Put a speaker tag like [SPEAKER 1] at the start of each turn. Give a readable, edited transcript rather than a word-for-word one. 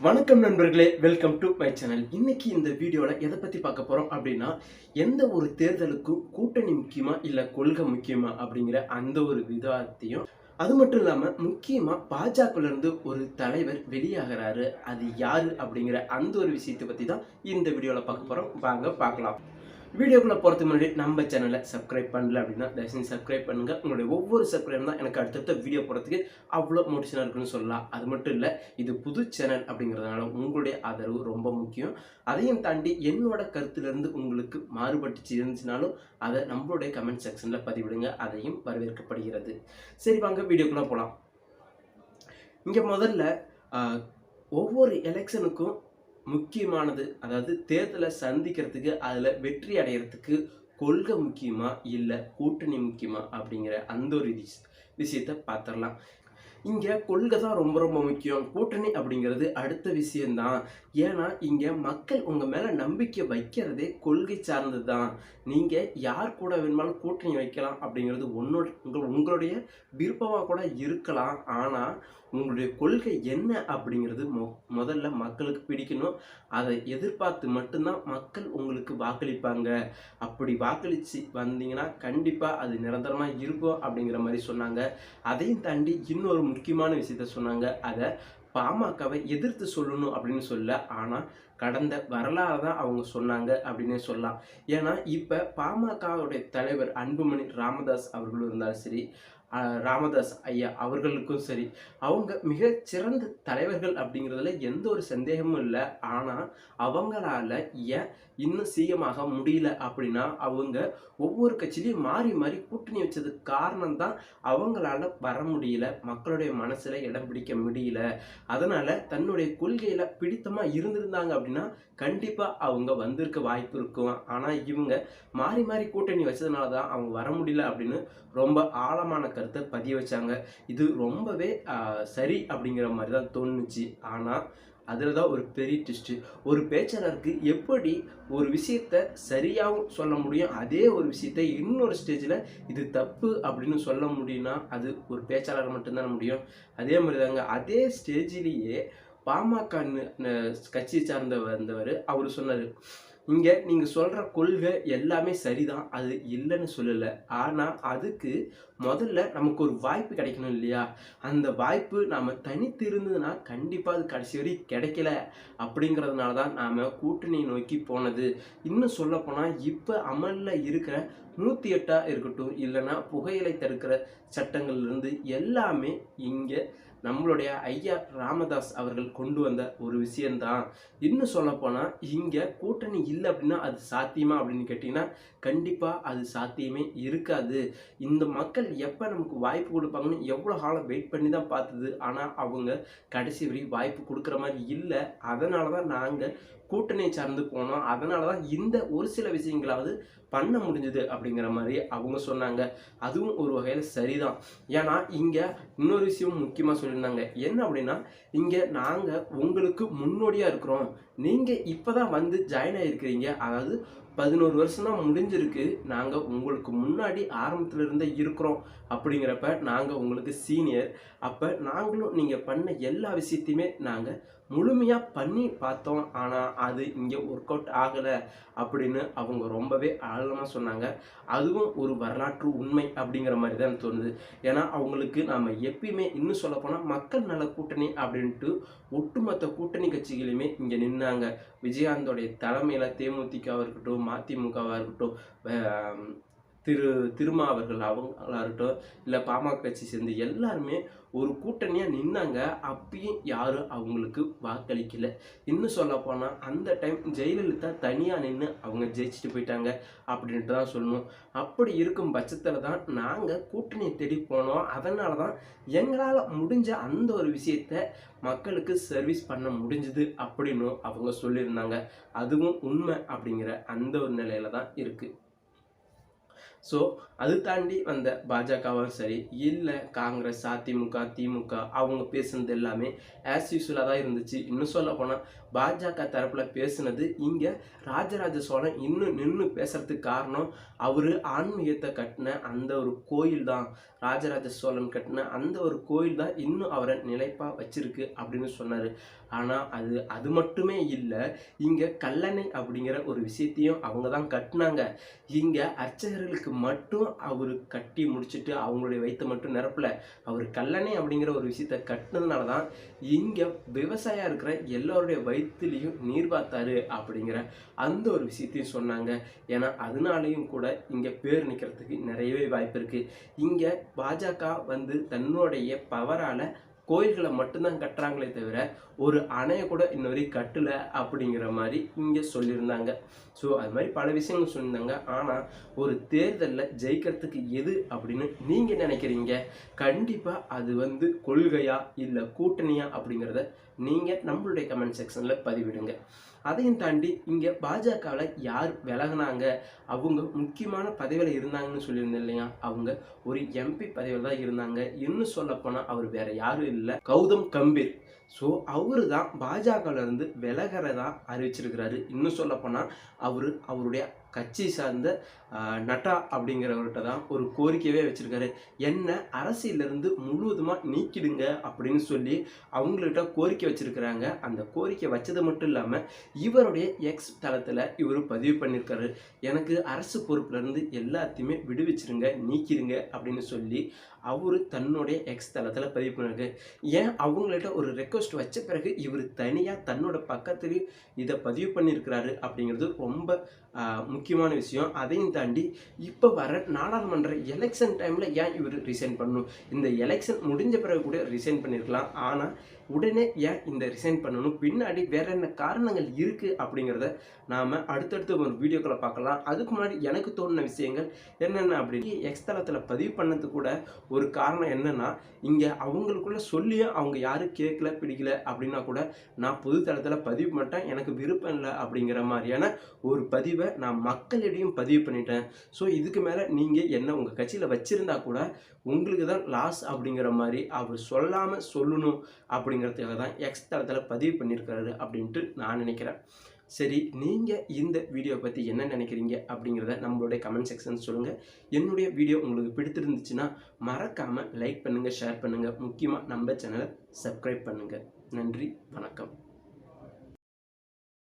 [SPEAKER 1] வணக்கம் நண்பர்களே, welcome to my channel. இன்னைக்கு இந்த வீடியோல எதை பத்தி பார்க்க போறோம் அப்படின்னா, எந்த ஒரு தேர்தலுக்கும் கூட்டணி முக்கியமா இல்ல கொள்கை முக்கியமா அப்படிங்கிற அந்த ஒரு விவாதத்தையும், அது மட்டும் இல்லாம முக்கியமா பாஜகல இருந்து ஒரு தலைவர் வெளியாகிறாரு. அது யாரு அப்படிங்கிற அந்த ஒரு விஷயத்தை பத்தி தான் இந்த வீடியோல பார்க்க போறோம். வாங்க பார்க்கலாம். வீடியோக்குள்ள போறதுக்கு முன்னாடி நம்ம சேனலை சப்ஸ்கிரைப் பண்ணல அப்படின்னா தயவு செஞ்சு சப்ஸ்கிரைப் பண்ணுங்க. உங்களுடைய ஒவ்வொரு சப்ஸ்கிரைப் தான் எனக்கு அடுத்தடுத்த வீடியோ போறதுக்கு அவ்வளோ மோட்டிவேஷனாக இருக்குன்னு சொல்லலாம். அது மட்டும் இல்லை, இது புது சேனல் அப்படிங்கிறதுனால உங்களுடைய ஆதரவு ரொம்ப முக்கியம். அதையும் தாண்டி என்னோட கருத்திலிருந்து உங்களுக்கு மாறுபட்டுச்சு இருந்துச்சுனாலும் அதை நம்மளுடைய கமெண்ட் செக்ஷனில் பதிவிடுங்க. அதையும் வரவேற்கப்படுகிறது. சரி, வாங்க வீடியோக்குள்ள போகலாம். இங்கே முதல்ல ஆஹ், ஒவ்வொரு எலெக்ஷனுக்கும் முக்கியமானது, அதாவது தேர்தலை சந்திக்கிறதுக்கு அதில் வெற்றி அடையிறதுக்கு கொள்கை முக்கியமா இல்லை கூட்டணி முக்கியமா அப்படிங்கிற அந்த ஒரு விஷயத்தை பார்த்துடலாம். இங்கே கொள்கை தான் ரொம்ப ரொம்ப முக்கியம். கூட்டணி அப்படிங்கிறது அடுத்த விஷயம்தான். ஏன்னா இங்கே மக்கள் உங்கள் மேலே நம்பிக்கை வைக்கிறதே கொள்கை சார்ந்தது தான். நீங்கள் யார் கூட வேணுமாலும் கூட்டணி வைக்கலாம் அப்படிங்கிறது உங்களுடைய விருப்பமாக கூட இருக்கலாம். ஆனால் உங்களுடைய கொள்கை என்ன அப்படிங்கிறது முதல்ல மக்களுக்கு பிடிக்கணும். அதை எதிர்பார்த்து மட்டும்தான் மக்கள் உங்களுக்கு வாக்களிப்பாங்க. அப்படி வாக்களித்து வந்தீங்கன்னா கண்டிப்பாக அது நிரந்தரமாக இருக்கும் அப்படிங்கிற மாதிரி சொன்னாங்க. அதையும் தாண்டி இன்னொரு முக்கியமான விஷயத்த சொன்னாங்க. அதை பாமகவை எதிர்த்து சொல்லணும் அப்படின்னு சொல்ல, ஆனால் கடந்த வரலாறு தான் அவங்க சொன்னாங்க அப்படின்னே சொல்லலாம். ஏன்னா இப்போ பாமகவுடைய தலைவர் அன்புமணி ராமதாஸ் அவர்களும் இருந்தாலும் சரி, ராமதாஸ் ஐயா அவர்களுக்கும் சரி, அவங்க மிகச்சிறந்த தலைவர்கள் அப்படிங்கிறதுல எந்த ஒரு சந்தேகமும் இல்லை. ஆனால் அவங்களால ஏன் இன்னும் சீக்கிரமாக முடியல அப்படின்னா, அவங்க ஒவ்வொரு கட்சியிலையும் மாறி மாறி கூட்டணி வச்சதுக்கு காரணம் தான் அவங்களால வர முடியல, மக்களுடைய மனசில் இடம் பிடிக்க முடியல. அதனால் தன்னுடைய கொள்கையில் பிடித்தமாக இருந்திருந்தாங்க அப்படின்னா கண்டிப்பாக அவங்க வந்திருக்க வாய்ப்பு இருக்கும். ஆனால் இவங்க மாறி மாறி கூட்டணி வச்சதுனால தான் அவங்க வர முடியல அப்படின்னு ரொம்ப ஆழமான கருத்தை பதிய வச்சாங்க. இது ரொம்பவே சரி அப்படிங்கிற மாதிரி தான் தோணுச்சு. ஆனால் அதில் தான் ஒரு பெரிய ட்விஸ்ட்டு. ஒரு பேச்சாளருக்கு எப்படி ஒரு விஷயத்தை சரியாகவும் சொல்ல முடியும், அதே ஒரு விஷயத்தை இன்னொரு ஸ்டேஜில் இது தப்பு அப்படின்னு சொல்ல முடியும்னா அது ஒரு பேச்சாளர் மட்டும்தான் முடியும். அதே மாதிரி தாங்க அதே ஸ்டேஜிலேயே பாமக கட்சியை சார்ந்த வந்தவர் அவர் சொன்னார், இங்கே நீங்கள் சொல்கிற கொள்கை எல்லாமே சரிதான், அது இல்லைன்னு சொல்லலை. ஆனால் அதுக்கு முதல்ல நமக்கு ஒரு வாய்ப்பு கிடைக்கணும் இல்லையா? அந்த வாய்ப்பு நாம் தனித்து இருந்ததுன்னா கண்டிப்பாக அது கடைசி வரை கிடைக்கல. அப்படிங்கிறதுனால தான் நாம் கூட்டணி நோக்கி போனது. இன்னும் சொல்லப்போனால் இப்போ அமலில் இருக்கிற 108 இருக்கட்டும், இல்லைன்னா புகையிலை தடுக்கிற சட்டங்கள்லேருந்து எல்லாமே இங்கே நம்மளுடைய ஐயா ராமதாஸ் அவர்கள் கொண்டு வந்த ஒரு விஷயந்தான். இன்னும் சொல்லப்போனால் இங்கே கூட்டணி இல்லை அப்படின்னா அது சாத்தியமா அப்படின்னு கேட்டிங்கன்னா கண்டிப்பாக அது சாத்தியமே இருக்காது. இந்த மக்கள் எப்போ நமக்கு வாய்ப்பு கொடுப்பாங்கன்னு எவ்வளோ காலம் வெயிட் பண்ணி தான் பார்த்தது. ஆனால் அவங்க கடைசி வரை வாய்ப்பு கொடுக்குற மாதிரி இல்லை. அதனால தான் நாங்கள் கூட்டணியை சார்ந்து போனோம். அதனால தான் இந்த ஒரு சில விஷயங்களாவது பண்ண முடிஞ்சது அப்படிங்கிற மாதிரி அவங்க சொன்னாங்க. அதுவும் ஒரு வகையில் சரிதான். ஏன்னா இங்கே இன்னொரு விஷயம் முக்கியமாக சொல்லியிருந்தாங்க. என்ன அப்படின்னா, இங்கே நாங்கள் உங்களுக்கு முன்னோடியாக இருக்கிறோம், நீங்கள் இப்போ தான் வந்து ஜாயின் ஆகிருக்கிறீங்க, அதாவது 11 வருஷம் தான் முடிஞ்சிருக்கு, நாங்கள் உங்களுக்கு முன்னாடி ஆரம்பத்தில் இருந்தே இருக்கிறோம். அப்படிங்கிறப்ப நாங்கள் உங்களுக்கு சீனியர். அப்போ நாங்களும் நீங்கள் பண்ண எல்லா விஷயத்தையுமே நாங்கள் முழுமையாக பண்ணி பார்த்தோம். ஆனால் அது இங்கே ஒர்க் அவுட் ஆகலை அப்படின்னு அவங்க ரொம்பவே ஆழமாக சொன்னாங்க. அதுவும் ஒரு வரலாற்று உண்மை அப்படிங்கிற மாதிரி தான் தோணுது. ஏன்னா அவங்களுக்கு நாம் எப்பயுமே இன்னும் சொல்லப்போனால் மக்கள் நல கூட்டணி அப்படின்ட்டு ஒட்டுமொத்த கூட்டணி கட்சிகளுமே இங்கே நின்னாங்க. விஜயகாந்தோடைய தலைமையில் தேமுதிகவாக இருக்கட்டும், மதிமுகவாக இருக்கட்டும், திருமா அவர்கள் அவங்களா இருக்கட்டும், இல்லை பாமக கட்சி சேர்ந்து எல்லாருமே ஒரு கூட்டணியாக நின்னாங்க. அப்பயும் யாரும் அவங்களுக்கு வாக்களிக்கலை. இன்னும் சொல்லப்போனால் அந்த டைம் ஜெயலலிதா தனியாக நின்று அவங்க ஜெயிச்சுட்டு போயிட்டாங்க அப்படின்ட்டு தான் சொல்லணும். அப்படி இருக்கும் பட்சத்தில் தான் நாங்கள் கூட்டணியை தேடி போனோம். அதனால தான் எங்களால் முடிஞ்ச அந்த ஒரு விஷயத்தை மக்களுக்கு சர்வீஸ் பண்ண முடிஞ்சுது அப்படின்னு அவங்க சொல்லியிருந்தாங்க. அதுவும் உண்மை அப்படிங்கிற அந்த ஒரு நிலையில தான் இருக்குது. ஸோ அது தாண்டி வந்த பாஜகவும் சரி, இல்லை காங்கிரஸ், அதிமுக, திமுக அவங்க பேசுனது எல்லாமே ஆஸ் யூஸ்வலாக தான் இருந்துச்சு. இன்னும் சொல்ல போனால் பாஜக தரப்பில் பேசுனது இங்கே ராஜராஜ சோழன் இன்னும் நின்று பேசுறதுக்கு காரணம் அவர் ஆன்மீகத்தை கட்டின அந்த ஒரு கோயில் தான். ராஜராஜ சோழன் கட்டின அந்த ஒரு கோயில் தான் இன்னும் அவரை நிலைப்பாக வச்சிருக்கு அப்படின்னு சொன்னார். ஆனால் அது மட்டுமே இல்லை, இங்கே கல்லணை அப்படிங்கிற ஒரு விஷயத்தையும் அவங்க தான் கட்டினாங்க. இங்கே அர்ச்சகர்களுக்கு மட்டும் அவர் கட்டி முடிச்சுட்டு அவங்களுடைய வயிற்றை மட்டும் நிரப்பல. அவர் கல்லணை அப்படிங்கிற ஒரு விஷயத்த கட்டினதுனால தான் இங்கே விவசாயம் இருக்கிற எல்லோருடைய வயிற்றுலையும் நீர் பார்த்தாரு அப்படிங்கிற அந்த ஒரு விஷயத்தையும் சொன்னாங்க. ஏன்னா அதனாலையும் கூட இங்கே பேர் நிற்கிறதுக்கு நிறையவே வாய்ப்பு இருக்குது. இங்கே பாஜக தன்னுடைய பவரால் கோயில்களை மட்டும்தான் கட்டுறாங்களே தவிர ஒரு அணையை கூட இன்ன வரைக்கும் கட்டலை அப்படிங்கிற மாதிரி இங்கே சொல்லியிருந்தாங்க. ஸோ அது மாதிரி பல விஷயங்கள் சொல்லியிருந்தாங்க. ஆனால் ஒரு தேர்தலில் ஜெயிக்கிறதுக்கு எது அப்படின்னு நீங்கள் நினைக்கிறீங்க? கண்டிப்பாக அது கொள்கையா இல்லை கூட்டணியா அப்படிங்கிறத நீங்கள் நம்மளுடைய கமெண்ட் செக்ஷனில் பதிவிடுங்க. அதையும் தாண்டி இங்கே பாஜகவில் யார் விலகினாங்க, அவங்க முக்கியமான பதவியில் இருந்தாங்கன்னு சொல்லியிருந்தேன் இல்லையா, அவங்க ஒரு எம்பி பதவியில் தான் இருந்தாங்க. இன்னும் சொல்லப்போனால் அவர் வேற யாரும் இல்லை, கௌதம் கம்பீர். ஸோ அவரு தான் பாஜகவிலிருந்து விலகிறதா அறிவிச்சிருக்கிறாரு. இன்னும் சொல்லப்போனால் அவருடைய கட்சி சார்ந்த நட்டா அப்படிங்கிறவர்கிட்ட தான் ஒரு கோரிக்கையே வச்சிருக்காரு. என்ன அரசியலிருந்து முழுவதுமாக நீக்கிடுங்க அப்படின்னு சொல்லி அவங்கள்ட்ட கோரிக்கை வச்சிருக்கிறாங்க. அந்த கோரிக்கை வச்சது மட்டும் இல்லாமல் இவருடைய எக்ஸ் தளத்தில் இவர் பதிவு பண்ணியிருக்காரு, எனக்கு அரசு பொறுப்புலேருந்து எல்லாத்தையுமே விடுவிச்சிருங்க, நீக்கிடுங்க அப்படின்னு சொல்லி அவர் தன்னுடைய எக்ஸ் தளத்தில் பதிவு பண்ணிருக்கு. ஏன் அவங்கள்ட்ட ஒரு ரெக்வஸ்ட் வச்ச பிறகு இவர் தனியாக தன்னோட பக்கத்துலேயும் இதை பதிவு பண்ணியிருக்கிறாரு அப்படிங்கிறது ரொம்ப முக்கியமான விஷயம். அதையும் தாண்டி இப்போ வர நாடாளுமன்ற எலெக்ஷன் டைமில் ஏன் இவர் ரிசைன் பண்ணணும்? இந்த எலெக்ஷன் முடிஞ்ச பிறகு கூட ரிசைன் பண்ணியிருக்கலாம். ஆனால் உடனே ஏன் இந்த ரிசைன் பண்ணணும்? பின்னாடி வேற என்ன காரணங்கள் இருக்குது அப்படிங்கிறத நாம் அடுத்தடுத்து ஒரு வீடியோக்களை பார்க்கலாம். அதுக்கு முன்னாடி எனக்கு தோணுன விஷயங்கள் என்னென்ன அப்படின்னு எக்ஸ் தளத்தில் பதிவு பண்ணது கூட ஒரு காரணம் என்னென்னா, இங்கே அவங்களுக்குள்ள சொல்லியும் அவங்க யாரும் கேட்கல பிடிக்கல அப்படின்னா கூட நான் பொது தளத்தில் பதிவு பண்ணிட்டேன், எனக்கு விருப்பம் இல்லை அப்படிங்கிற மாதிரியான ஒரு பதிவை நான் மக்களிடையும் பதிவு பண்ணிட்டேன். ஸோ இதுக்கு மேலே நீங்கள் என்ன உங்கள் கட்சியில் வச்சுருந்தா கூட உங்களுக்கு தான் லாஸ் அப்படிங்கிற மாதிரி அவர் சொல்லாமல் சொல்லணும் அப்படிங்கிறதுக்காக தான் எக்ஸ் தளத்தில் பதிவு பண்ணியிருக்காரு அப்படின்ட்டு நான் நினைக்கிறேன். சரி, நீங்கள் இந்த வீடியோ பற்றி என்ன நினைக்கிறீங்க அப்படிங்கிறத நம்மளுடைய கமெண்ட் செக்ஷன் சொல்லுங்கள். என்னுடைய வீடியோ உங்களுக்கு பிடித்திருந்துச்சுன்னா மறக்காமல் லைக் பண்ணுங்கள், ஷேர் பண்ணுங்கள், முக்கியமாக நம்ம சேனலை சப்ஸ்கிரைப் பண்ணுங்கள். நன்றி, வணக்கம்.